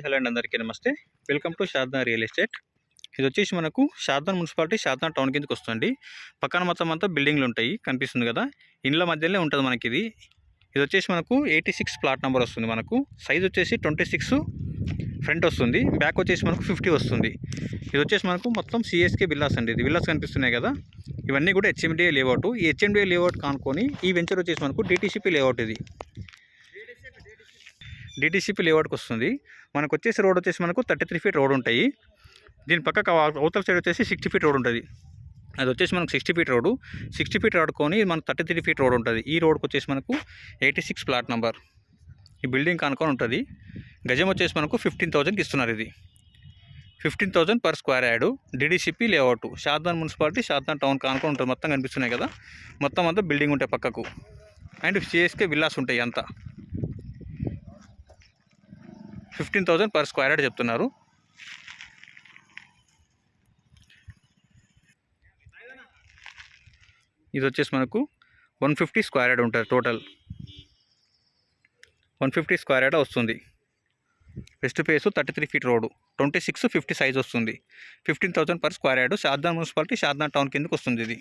Hello అండి, అందరికీ నమస్తే. Welcome to Sharada real estate. ఇది వచ్చేసి మనకు శారదా మున్సిపాలిటీ, శారదా టౌన్ కిందకి వస్తుంది. పక్కన మొత్తం అంతా బిల్డింగ్లు ఉంటాయి, కనిపిస్తుంది కదా. ఇండ్ల మధ్యలోనే ఉంటుంది మనకి ఇది. ఇది వచ్చేసి మనకు 86 ప్లాట్ నెంబర్ వస్తుంది. మనకు సైజ్ వచ్చేసి 26 ఫ్రంట్ వస్తుంది, బ్యాక్ వచ్చేసి మనకు 50 వస్తుంది. ఇది వచ్చేసి మనకు మొత్తం సిఎస్కే విల్లాస్ అండి. ఇది విల్లాస్ కనిపిస్తున్నాయి కదా, ఇవన్నీ కూడా హెచ్ఎండిఏ లేఅవుట్. ఈ హెచ్ఎండిఏ లేఅవుట్ కానుకొని ఈ వెంచర్ వచ్చేసి మనకు డిటిసిపి లేఅవుట్. ఇది డిటిసిపి లేఅవుట్కి వస్తుంది. మనకు వచ్చేసి రోడ్ వచ్చేసి మనకు 33 ఫీట్ రోడ్ ఉంటాయి. దీని పక్కకు అవతల సైడ్ వచ్చేసి 60 ఫీట్ రోడ్ ఉంటుంది. అది వచ్చేసి మనకు 60 ఫీట్ రోడ్డు. 60 ఫీట్ ఆడుకొని మనకు 33 ఫీట్ రోడ్ ఉంటుంది. ఈ రోడ్కి వచ్చేసి మనకు 86 ప్లాట్ నెంబర్. ఈ బిల్డింగ్ కానుకొని ఉంటుంది. గజం వచ్చేసి మనకు 15,000కి ఇస్తున్నారు. ఇది 15,000 per square yard. DDCP layout, Sharada municipality, Sharada town కానుకొని ఉంటుంది. మొత్తం కనిపిస్తున్నాయి కదా, మొత్తం అంతా బిల్డింగ్ ఉంటాయి పక్కకు. అండ్ సిఎస్కే విల్లాస్ ఉంటాయి. అంతా 15,000 పర్ స్క్వేర్ యార్డ్ చెప్తున్నారు. ఇది వచ్చేసి మనకు 150 స్క్వేర్ యార్డ్ ఉంటుంది. టోటల్ 150 స్క్వేర్ యార్డ్ వస్తుంది. West face 33 feet road, 26 50 size వస్తుంది. 15,000 per square yard. Sharada municipality, Sharada town కిందకి వస్తుంది ఇది.